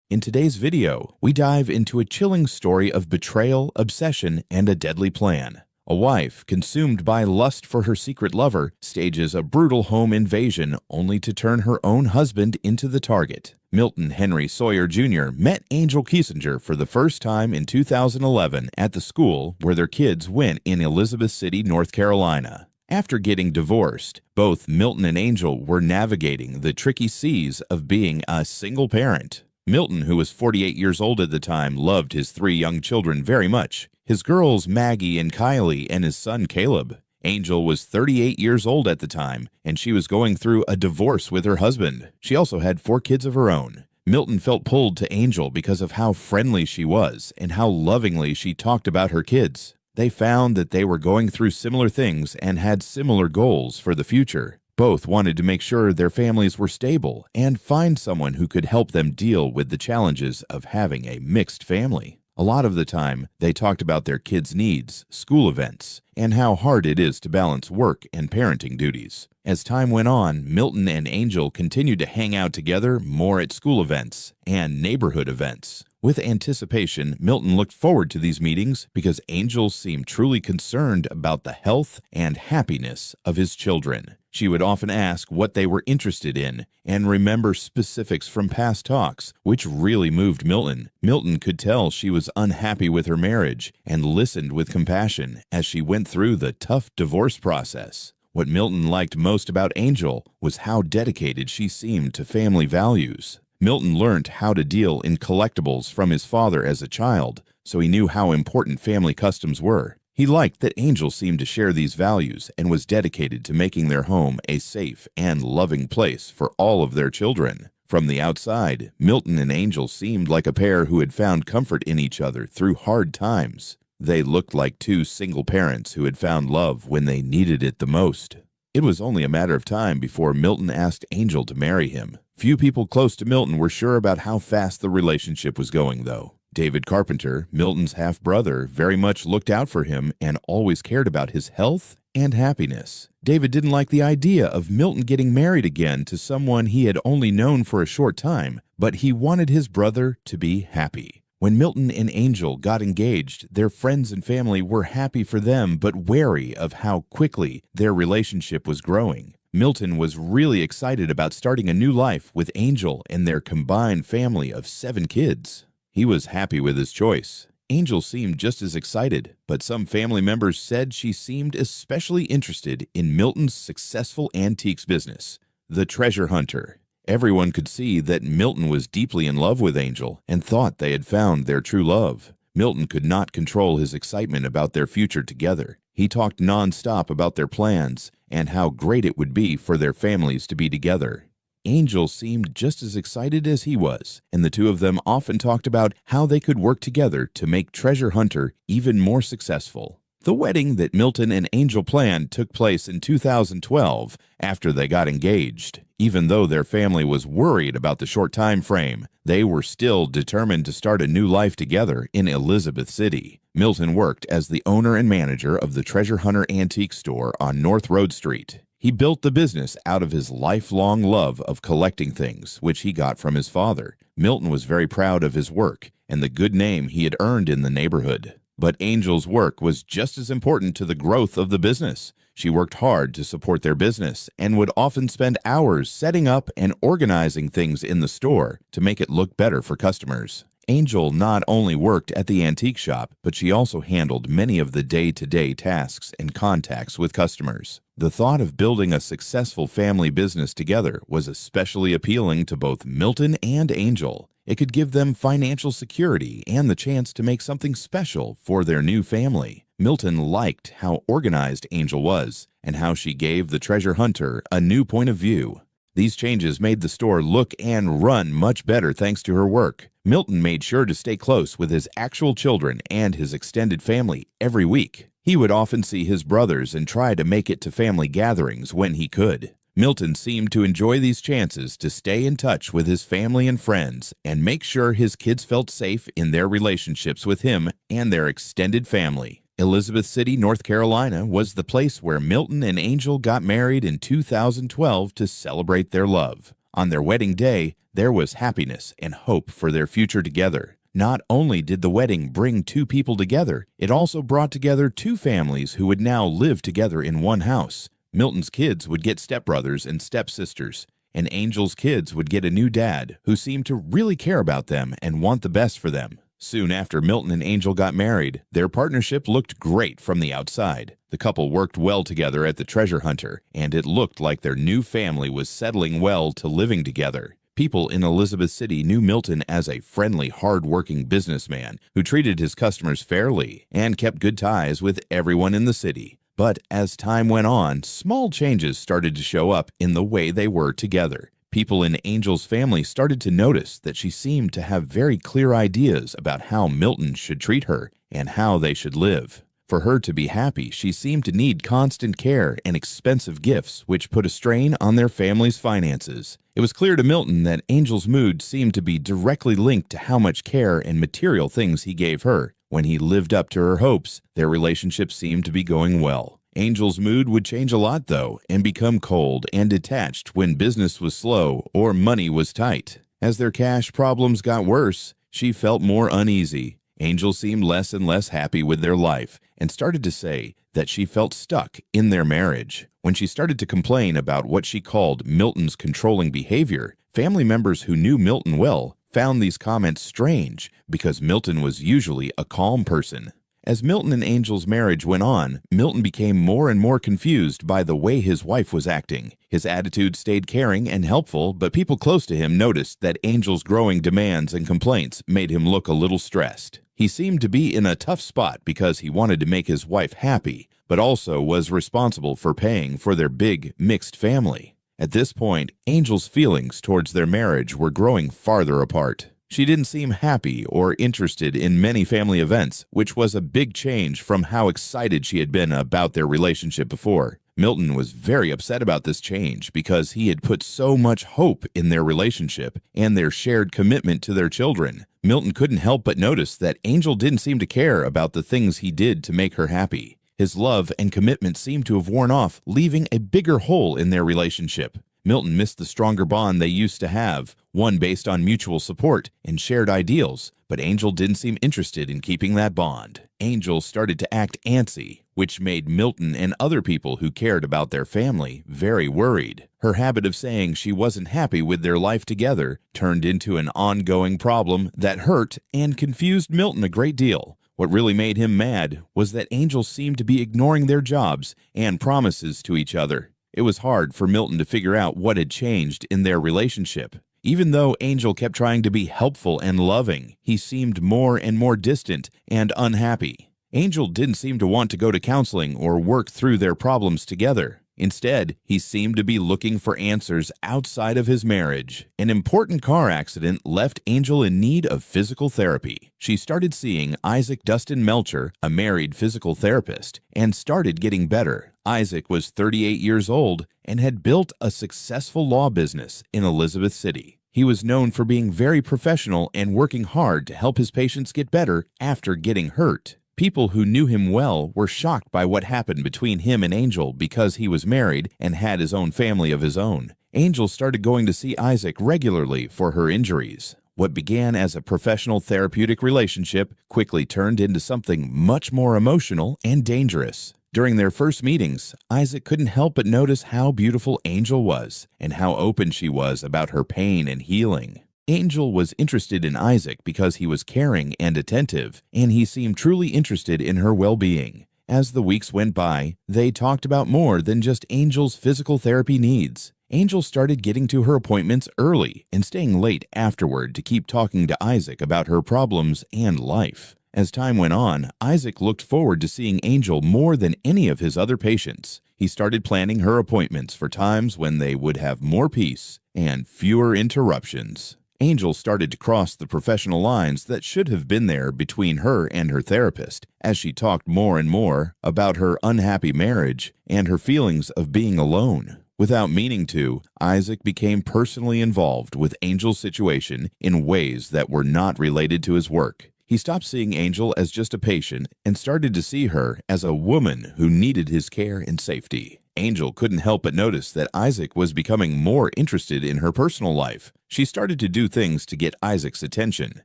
In today's video, we dive into a chilling story of betrayal, obsession, and a deadly plan. A wife, consumed by lust for her secret lover, stages a brutal home invasion only to turn her own husband into the target. Milton Henry Sawyer Jr. met Angel Kissinger for the first time in 2011 at the school where their kids went in Elizabeth City, North Carolina. After getting divorced, both Milton and Angel were navigating the tricky seas of being a single parent. Milton, who was 48 years old at the time, loved his 3 young children very much. His girls, Maggie and Kylie, and his son, Caleb. Angel was 38 years old at the time, and she was going through a divorce with her husband. She also had 4 kids of her own. Milton felt pulled to Angel because of how friendly she was and how lovingly she talked about her kids. They found that they were going through similar things and had similar goals for the future. Both wanted to make sure their families were stable and find someone who could help them deal with the challenges of having a mixed family. A lot of the time, they talked about their kids' needs, school events, and how hard it is to balance work and parenting duties. As time went on, Milton and Angel continued to hang out together more at school events and neighborhood events. With anticipation, Milton looked forward to these meetings because Angel seemed truly concerned about the health and happiness of his children. She would often ask what they were interested in and remember specifics from past talks, which really moved Milton. Milton could tell she was unhappy with her marriage and listened with compassion as she went through the tough divorce process. What Milton liked most about Angel was how dedicated she seemed to family values. Milton learned how to deal in collectibles from his father as a child, so he knew how important family customs were. He liked that Angel seemed to share these values and was dedicated to making their home a safe and loving place for all of their children. From the outside, Milton and Angel seemed like a pair who had found comfort in each other through hard times. They looked like 2 single parents who had found love when they needed it the most. It was only a matter of time before Milton asked Angel to marry him. Few people close to Milton were sure about how fast the relationship was going, though. David Carpenter, Milton's half-brother, very much looked out for him and always cared about his health and happiness. David didn't like the idea of Milton getting married again to someone he had only known for a short time, but he wanted his brother to be happy. When Milton and Angel got engaged, their friends and family were happy for them but wary of how quickly their relationship was growing. Milton was really excited about starting a new life with Angel and their combined family of 7 kids. He was happy with his choice. Angel seemed just as excited, but some family members said she seemed especially interested in Milton's successful antiques business, the treasure hunter. Everyone could see that Milton was deeply in love with Angel and thought they had found their true love. Milton could not control his excitement about their future together. He talked nonstop about their plans and how great it would be for their families to be together. Angel seemed just as excited as he was, and the 2 of them often talked about how they could work together to make Treasure Hunter even more successful. The wedding that Milton and Angel planned took place in 2012 after they got engaged. Even though their family was worried about the short time frame, they were still determined to start a new life together in Elizabeth City. Milton worked as the owner and manager of the Treasure Hunter Antique Store on North Road Street. He built the business out of his lifelong love of collecting things, which he got from his father. Milton was very proud of his work and the good name he had earned in the neighborhood. But Angel's work was just as important to the growth of the business. She worked hard to support their business and would often spend hours setting up and organizing things in the store to make it look better for customers. Angel not only worked at the antique shop, but she also handled many of the day-to-day tasks and contacts with customers. The thought of building a successful family business together was especially appealing to both Milton and Angel. It could give them financial security and the chance to make something special for their new family. Milton liked how organized Angel was and how she gave the treasure hunter a new point of view. These changes made the store look and run much better thanks to her work. Milton made sure to stay close with his actual children and his extended family every week. He would often see his brothers and try to make it to family gatherings when he could. Milton seemed to enjoy these chances to stay in touch with his family and friends and make sure his kids felt safe in their relationships with him and their extended family. Elizabeth City, North Carolina was the place where Milton and Angel got married in 2012 to celebrate their love. On their wedding day, there was happiness and hope for their future together. Not only did the wedding bring two people together, it also brought together two families who would now live together in one house. Milton's kids would get stepbrothers and stepsisters, and Angel's kids would get a new dad who seemed to really care about them and want the best for them. Soon after Milton and Angel got married, their partnership looked great from the outside. The couple worked well together at the treasure hunter, and it looked like their new family was settling well to living together. People in Elizabeth City knew Milton as a friendly, hard-working businessman who treated his customers fairly and kept good ties with everyone in the city. But as time went on, small changes started to show up in the way they were together. People in Angel's family started to notice that she seemed to have very clear ideas about how Milton should treat her and how they should live. For her to be happy, she seemed to need constant care and expensive gifts, which put a strain on their family's finances. It was clear to Milton that Angel's mood seemed to be directly linked to how much care and material things he gave her. When he lived up to her hopes, their relationship seemed to be going well. Angel's mood would change a lot, though, and become cold and detached when business was slow or money was tight. As their cash problems got worse, she felt more uneasy. Angel seemed less and less happy with their life and started to say that she felt stuck in their marriage. When she started to complain about what she called Milton's controlling behavior, family members who knew Milton well found these comments strange because Milton was usually a calm person. As Milton and Angel's marriage went on, Milton became more and more confused by the way his wife was acting. His attitude stayed caring and helpful, but people close to him noticed that Angel's growing demands and complaints made him look a little stressed. He seemed to be in a tough spot because he wanted to make his wife happy, but also was responsible for paying for their big, mixed family. At this point, Angel's feelings towards their marriage were growing farther apart. She didn't seem happy or interested in many family events, which was a big change from how excited she had been about their relationship before. Milton was very upset about this change because he had put so much hope in their relationship and their shared commitment to their children. Milton couldn't help but notice that Angel didn't seem to care about the things he did to make her happy. His love and commitment seemed to have worn off, leaving a bigger hole in their relationship. Milton missed the stronger bond they used to have, one based on mutual support and shared ideals, but Angel didn't seem interested in keeping that bond. Angel started to act antsy, which made Milton and other people who cared about their family very worried. Her habit of saying she wasn't happy with their life together turned into an ongoing problem that hurt and confused Milton a great deal. What really made him mad was that Angel seemed to be ignoring their jobs and promises to each other. It was hard for Milton to figure out what had changed in their relationship. Even though Angel kept trying to be helpful and loving, he seemed more and more distant and unhappy. Angel didn't seem to want to go to counseling or work through their problems together. Instead, he seemed to be looking for answers outside of his marriage. An important car accident left Angel in need of physical therapy. She started seeing Isaac Dustin Melcher, a married physical therapist, and started getting better. Isaac was 38 years old and had built a successful law business in Elizabeth City. He was known for being very professional and working hard to help his patients get better after getting hurt. People who knew him well were shocked by what happened between him and Angel because he was married and had his own family of his own. Angel started going to see Isaac regularly for her injuries. What began as a professional therapeutic relationship quickly turned into something much more emotional and dangerous. During their first meetings, Isaac couldn't help but notice how beautiful Angel was and how open she was about her pain and healing. Angel was interested in Isaac because he was caring and attentive, and he seemed truly interested in her well-being. As the weeks went by, they talked about more than just Angel's physical therapy needs. Angel started getting to her appointments early and staying late afterward to keep talking to Isaac about her problems and life. As time went on, Isaac looked forward to seeing Angel more than any of his other patients. He started planning her appointments for times when they would have more peace and fewer interruptions. Angel started to cross the professional lines that should have been there between her and her therapist as she talked more and more about her unhappy marriage and her feelings of being alone. Without meaning to, Isaac became personally involved with Angel's situation in ways that were not related to his work. He stopped seeing Angel as just a patient and started to see her as a woman who needed his care and safety. Angel couldn't help but notice that Isaac was becoming more interested in her personal life. She started to do things to get Isaac's attention.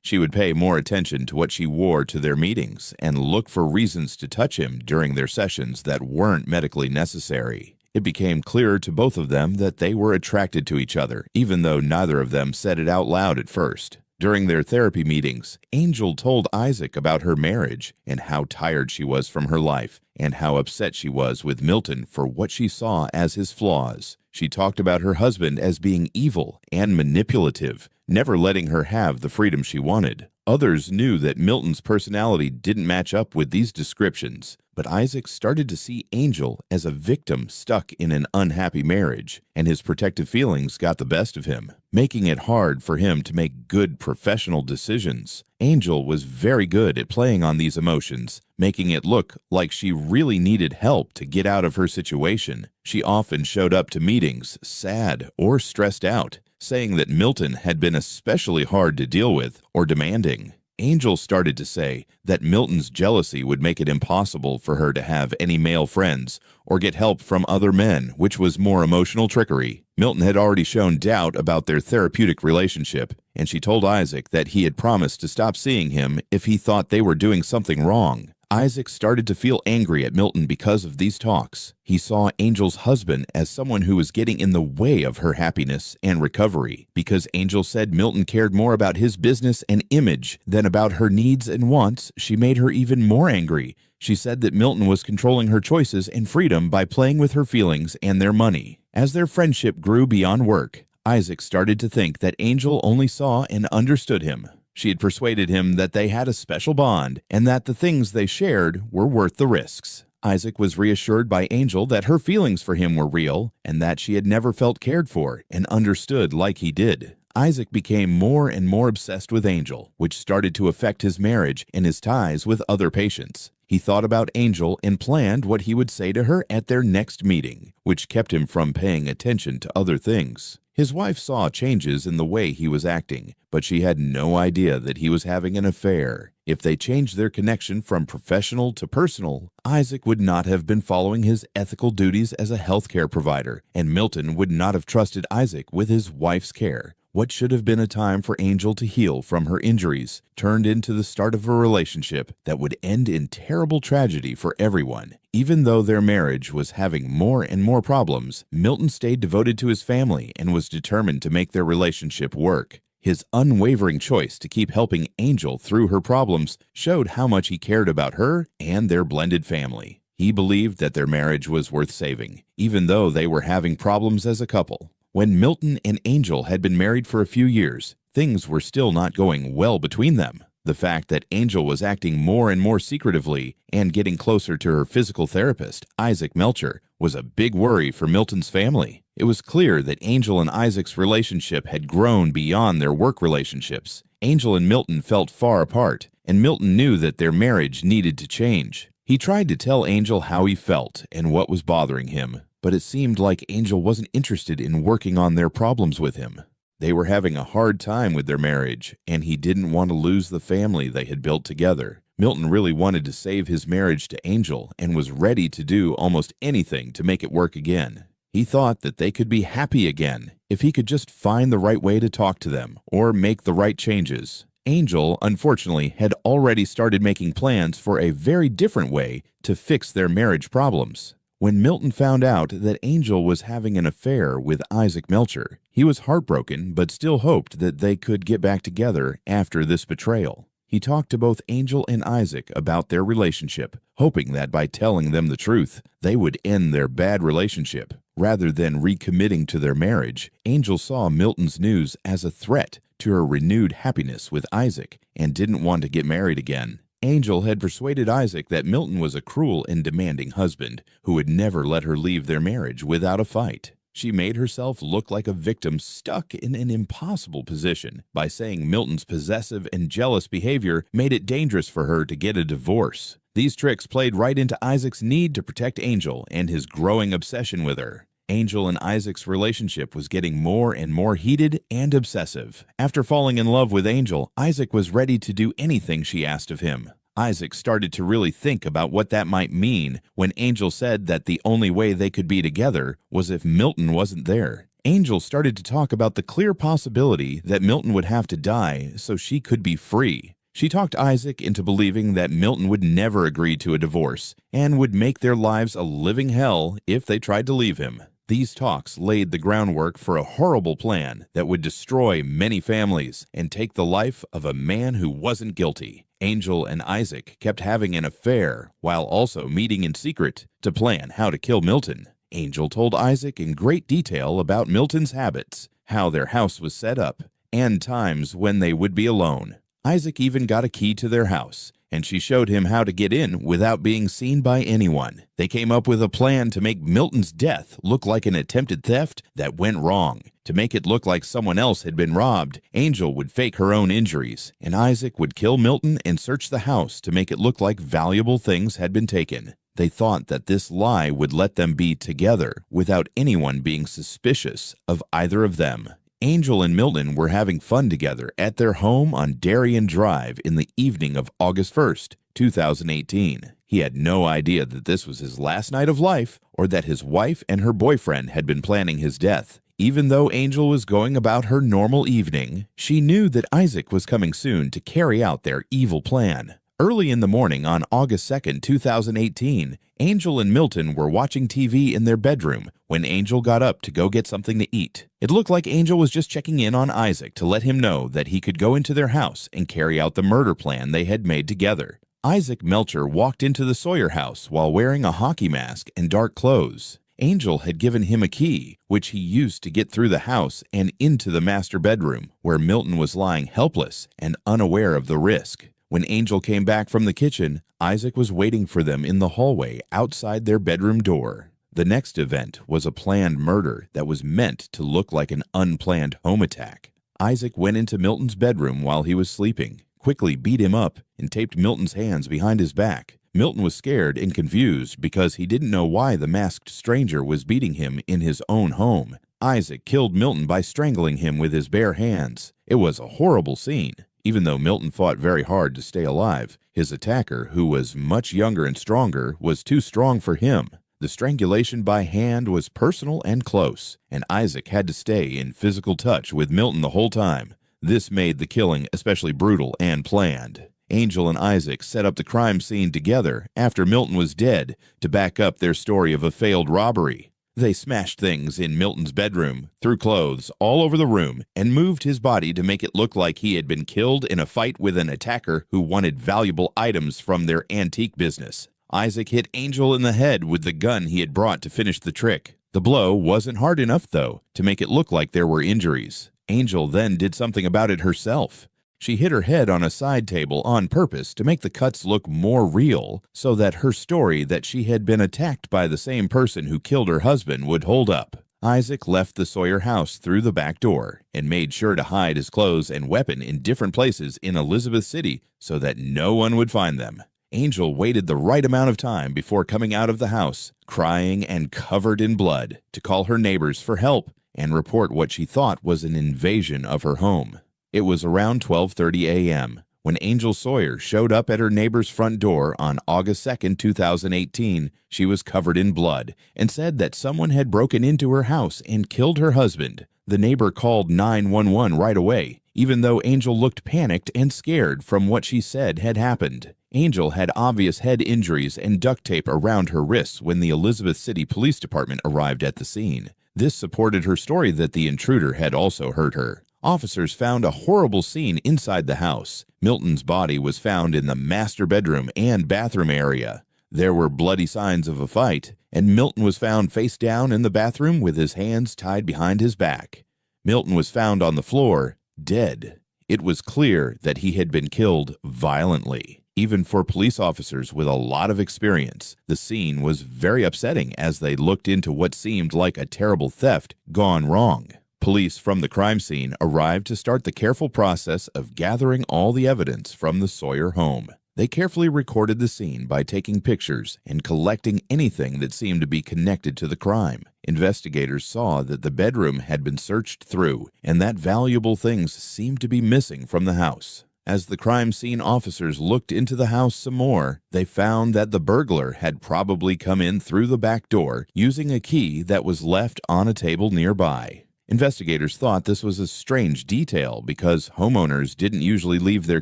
She would pay more attention to what she wore to their meetings and look for reasons to touch him during their sessions that weren't medically necessary. It became clearer to both of them that they were attracted to each other, even though neither of them said it out loud at first. During their therapy meetings, Angel told Isaac about her marriage and how tired she was from her life and how upset she was with Milton for what she saw as his flaws. She talked about her husband as being evil and manipulative, never letting her have the freedom she wanted. Others knew that Milton's personality didn't match up with these descriptions, but Isaac started to see Angel as a victim stuck in an unhappy marriage, and his protective feelings got the best of him, making it hard for him to make good professional decisions. Angel was very good at playing on these emotions, making it look like she really needed help to get out of her situation. She often showed up to meetings sad or stressed out, saying that Milton had been especially hard to deal with or demanding. Angel started to say that Milton's jealousy would make it impossible for her to have any male friends or get help from other men, which was more emotional trickery. Milton had already shown doubt about their therapeutic relationship, and she told Isaac that he had promised to stop seeing him if he thought they were doing something wrong. Isaac started to feel angry at Milton because of these talks. He saw Angel's husband as someone who was getting in the way of her happiness and recovery. Because Angel said Milton cared more about his business and image than about her needs and wants, she made her even more angry. She said that Milton was controlling her choices and freedom by playing with her feelings and their money. As their friendship grew beyond work, Isaac started to think that Angel only saw and understood him. She had persuaded him that they had a special bond and that the things they shared were worth the risks. Isaac was reassured by Angel that her feelings for him were real and that she had never felt cared for and understood like he did. Isaac became more and more obsessed with Angel, which started to affect his marriage and his ties with other patients. He thought about Angel and planned what he would say to her at their next meeting, which kept him from paying attention to other things. His wife saw changes in the way he was acting, but she had no idea that he was having an affair. If they changed their connection from professional to personal, Isaac would not have been following his ethical duties as a healthcare provider, and Milton would not have trusted Isaac with his wife's care. What should have been a time for Angel to heal from her injuries turned into the start of a relationship that would end in terrible tragedy for everyone. Even though their marriage was having more and more problems, Milton stayed devoted to his family and was determined to make their relationship work. His unwavering choice to keep helping Angel through her problems showed how much he cared about her and their blended family. He believed that their marriage was worth saving, even though they were having problems as a couple. When Milton and Angel had been married for a few years, things were still not going well between them. The fact that Angel was acting more and more secretively and getting closer to her physical therapist, Isaac Melcher, was a big worry for Milton's family. It was clear that Angel and Isaac's relationship had grown beyond their work relationships. Angel and Milton felt far apart, and Milton knew that their marriage needed to change. He tried to tell Angel how he felt and what was bothering him, but it seemed like Angel wasn't interested in working on their problems with him. They were having a hard time with their marriage, and he didn't want to lose the family they had built together. Milton really wanted to save his marriage to Angel and was ready to do almost anything to make it work again. He thought that they could be happy again if he could just find the right way to talk to them or make the right changes. Angel, unfortunately, had already started making plans for a very different way to fix their marriage problems. When Milton found out that Angel was having an affair with Isaac Melcher, he was heartbroken but still hoped that they could get back together after this betrayal. He talked to both Angel and Isaac about their relationship, hoping that by telling them the truth, they would end their bad relationship. Rather than recommitting to their marriage, Angel saw Milton's news as a threat to her renewed happiness with Isaac and didn't want to get married again. Angel had persuaded Isaac that Milton was a cruel and demanding husband who would never let her leave their marriage without a fight. She made herself look like a victim stuck in an impossible position by saying Milton's possessive and jealous behavior made it dangerous for her to get a divorce. These tricks played right into Isaac's need to protect Angel and his growing obsession with her. Angel and Isaac's relationship was getting more and more heated and obsessive. After falling in love with Angel, Isaac was ready to do anything she asked of him. Isaac started to really think about what that might mean when Angel said that the only way they could be together was if Milton wasn't there. Angel started to talk about the clear possibility that Milton would have to die so she could be free. She talked Isaac into believing that Milton would never agree to a divorce and would make their lives a living hell if they tried to leave him. These talks laid the groundwork for a horrible plan that would destroy many families and take the life of a man who wasn't guilty. Angel and Isaac kept having an affair while also meeting in secret to plan how to kill Milton. Angel told Isaac in great detail about Milton's habits, how their house was set up, and times when they would be alone. Isaac even got a key to their house, and she showed him how to get in without being seen by anyone. They came up with a plan to make Milton's death look like an attempted theft that went wrong. To make it look like someone else had been robbed, Angel would fake her own injuries, and Isaac would kill Milton and search the house to make it look like valuable things had been taken. They thought that this lie would let them be together without anyone being suspicious of either of them. Angel and Milton were having fun together at their home on Darien Drive in the evening of August 1st, 2018. He had no idea that this was his last night of life or that his wife and her boyfriend had been planning his death. Even though Angel was going about her normal evening, she knew that Isaac was coming soon to carry out their evil plan. Early in the morning on August 2nd, 2018, Angel and Milton were watching TV in their bedroom when Angel got up to go get something to eat. It looked like Angel was just checking in on Isaac to let him know that he could go into their house and carry out the murder plan they had made together. Isaac Melcher walked into the Sawyer house while wearing a hockey mask and dark clothes. Angel had given him a key, which he used to get through the house and into the master bedroom, where Milton was lying helpless and unaware of the risk. When Angel came back from the kitchen, Isaac was waiting for them in the hallway outside their bedroom door. The next event was a planned murder that was meant to look like an unplanned home attack. Isaac went into Milton's bedroom while he was sleeping, quickly beat him up, and taped Milton's hands behind his back. Milton was scared and confused because he didn't know why the masked stranger was beating him in his own home. Isaac killed Milton by strangling him with his bare hands. It was a horrible scene. Even though Milton fought very hard to stay alive, his attacker, who was much younger and stronger, was too strong for him. The strangulation by hand was personal and close, and Isaac had to stay in physical touch with Milton the whole time. This made the killing especially brutal and planned. Angel and Isaac set up the crime scene together after Milton was dead to back up their story of a failed robbery. They smashed things in Milton's bedroom, threw clothes all over the room, and moved his body to make it look like he had been killed in a fight with an attacker who wanted valuable items from their antique business. Isaac hit Angel in the head with the gun he had brought to finish the trick. The blow wasn't hard enough, though, to make it look like there were injuries. Angel then did something about it herself. She hit her head on a side table on purpose to make the cuts look more real so that her story that she had been attacked by the same person who killed her husband would hold up. Isaac left the Sawyer house through the back door and made sure to hide his clothes and weapon in different places in Elizabeth City so that no one would find them. Angel waited the right amount of time before coming out of the house, crying and covered in blood, to call her neighbors for help and report what she thought was an invasion of her home. It was around 12:30 a.m. when Angel Sawyer showed up at her neighbor's front door on August 2nd, 2018. She was covered in blood and said that someone had broken into her house and killed her husband. The neighbor called 911 right away, even though Angel looked panicked and scared from what she said had happened. Angel had obvious head injuries and duct tape around her wrists when the Elizabeth City Police Department arrived at the scene. This supported her story that the intruder had also hurt her. Officers found a horrible scene inside the house. Milton's body was found in the master bedroom and bathroom area. There were bloody signs of a fight, and Milton was found face down in the bathroom with his hands tied behind his back. Milton was found on the floor, dead. It was clear that he had been killed violently. Even for police officers with a lot of experience, the scene was very upsetting as they looked into what seemed like a terrible theft gone wrong. Police from the crime scene arrived to start the careful process of gathering all the evidence from the Sawyer home. They carefully recorded the scene by taking pictures and collecting anything that seemed to be connected to the crime. Investigators saw that the bedroom had been searched through and that valuable things seemed to be missing from the house. As the crime scene officers looked into the house some more, they found that the burglar had probably come in through the back door using a key that was left on a table nearby. Investigators thought this was a strange detail because homeowners didn't usually leave their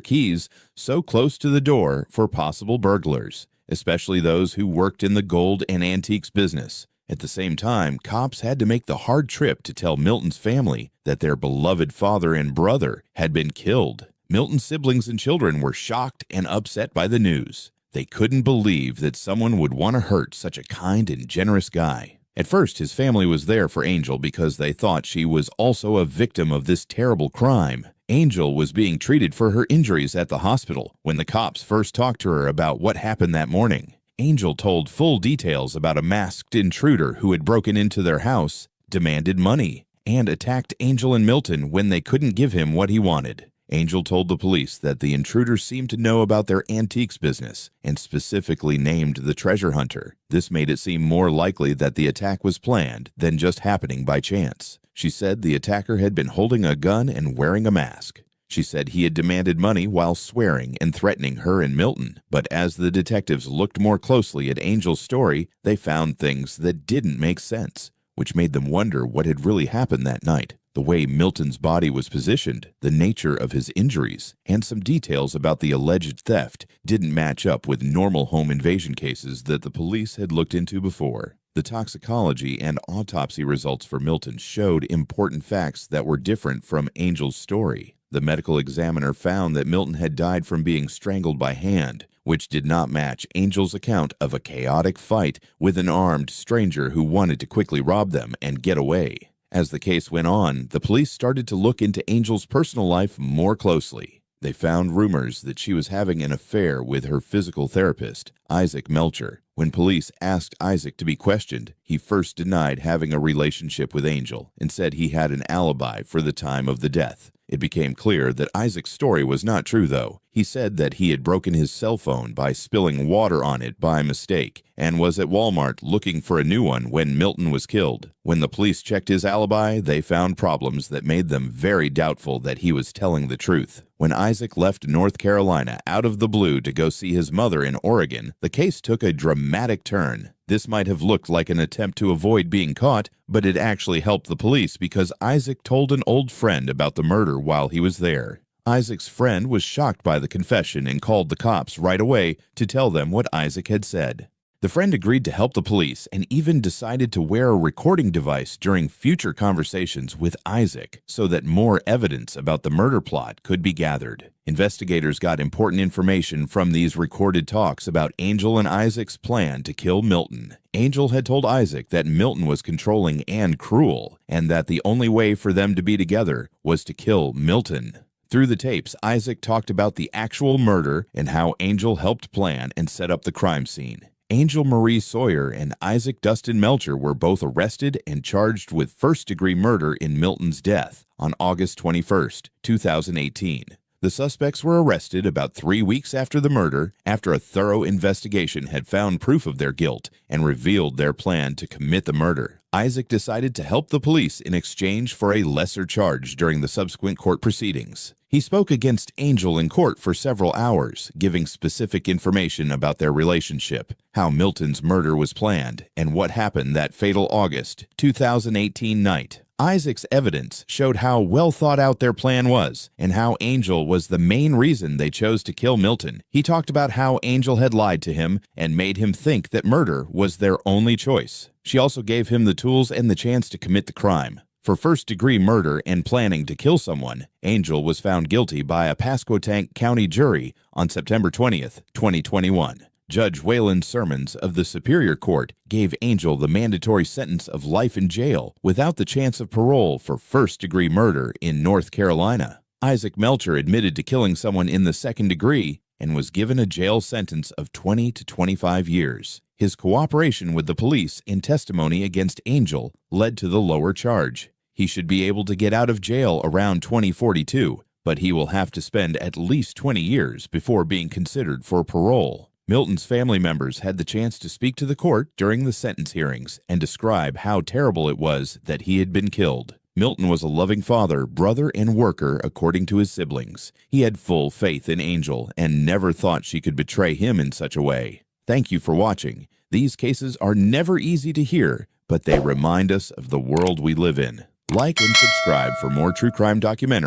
keys so close to the door for possible burglars, especially those who worked in the gold and antiques business. At the same time, cops had to make the hard trip to tell Milton's family that their beloved father and brother had been killed. Milton's siblings and children were shocked and upset by the news. They couldn't believe that someone would want to hurt such a kind and generous guy. At first, his family was there for Angel because they thought she was also a victim of this terrible crime. Angel was being treated for her injuries at the hospital when the cops first talked to her about what happened that morning. Angel told full details about a masked intruder who had broken into their house, demanded money, and attacked Angel and Milton when they couldn't give him what he wanted. Angel told the police that the intruder seemed to know about their antiques business and specifically named the treasure hunter. This made it seem more likely that the attack was planned than just happening by chance. She said the attacker had been holding a gun and wearing a mask. She said he had demanded money while swearing and threatening her and Milton. But as the detectives looked more closely at Angel's story, they found things that didn't make sense, which made them wonder what had really happened that night. The way Milton's body was positioned, the nature of his injuries, and some details about the alleged theft didn't match up with normal home invasion cases that the police had looked into before. The toxicology and autopsy results for Milton showed important facts that were different from Angel's story. The medical examiner found that Milton had died from being strangled by hand, which did not match Angel's account of a chaotic fight with an armed stranger who wanted to quickly rob them and get away. As the case went on, the police started to look into Angel's personal life more closely. They found rumors that she was having an affair with her physical therapist, Isaac Melcher. When police asked Isaac to be questioned, he first denied having a relationship with Angel and said he had an alibi for the time of the death. It became clear that Isaac's story was not true, though. He said that he had broken his cell phone by spilling water on it by mistake and was at Walmart looking for a new one when Milton was killed. When the police checked his alibi, they found problems that made them very doubtful that he was telling the truth. When Isaac left North Carolina out of the blue to go see his mother in Oregon, the case took a dramatic turn. This might have looked like an attempt to avoid being caught, but it actually helped the police because Isaac told an old friend about the murder while he was there. Isaac's friend was shocked by the confession and called the cops right away to tell them what Isaac had said. The friend agreed to help the police and even decided to wear a recording device during future conversations with Isaac so that more evidence about the murder plot could be gathered. Investigators got important information from these recorded talks about Angel and Isaac's plan to kill Milton. Angel had told Isaac that Milton was controlling and cruel, and that the only way for them to be together was to kill Milton. Through the tapes, Isaac talked about the actual murder and how Angel helped plan and set up the crime scene. Angel Marie Sawyer and Isaac Dustin Melcher were both arrested and charged with first-degree murder in Milton's death on August 21, 2018. The suspects were arrested about 3 weeks after the murder, after a thorough investigation had found proof of their guilt and revealed their plan to commit the murder. Isaac decided to help the police in exchange for a lesser charge during the subsequent court proceedings. He spoke against Angel in court for several hours, giving specific information about their relationship, how Milton's murder was planned, and what happened that fatal August 2018 night. Isaac's evidence showed how well thought out their plan was, and how Angel was the main reason they chose to kill Milton. He talked about how Angel had lied to him and made him think that murder was their only choice. She also gave him the tools and the chance to commit the crime. For first-degree murder and planning to kill someone, Angel was found guilty by a Pasquotank County jury on September 20th, 2021. Judge Waylon Sermons of the Superior Court gave Angel the mandatory sentence of life in jail without the chance of parole for first-degree murder in North Carolina. Isaac Melcher admitted to killing someone in the second degree and was given a jail sentence of 20 to 25 years. His cooperation with the police in testimony against Angel led to the lower charge. He should be able to get out of jail around 2042, but he will have to spend at least 20 years before being considered for parole. Milton's family members had the chance to speak to the court during the sentence hearings and describe how terrible it was that he had been killed. Milton was a loving father, brother, and worker according to his siblings. He had full faith in Angel and never thought she could betray him in such a way. Thank you for watching. These cases are never easy to hear, but they remind us of the world we live in. Like and subscribe for more true crime documentaries.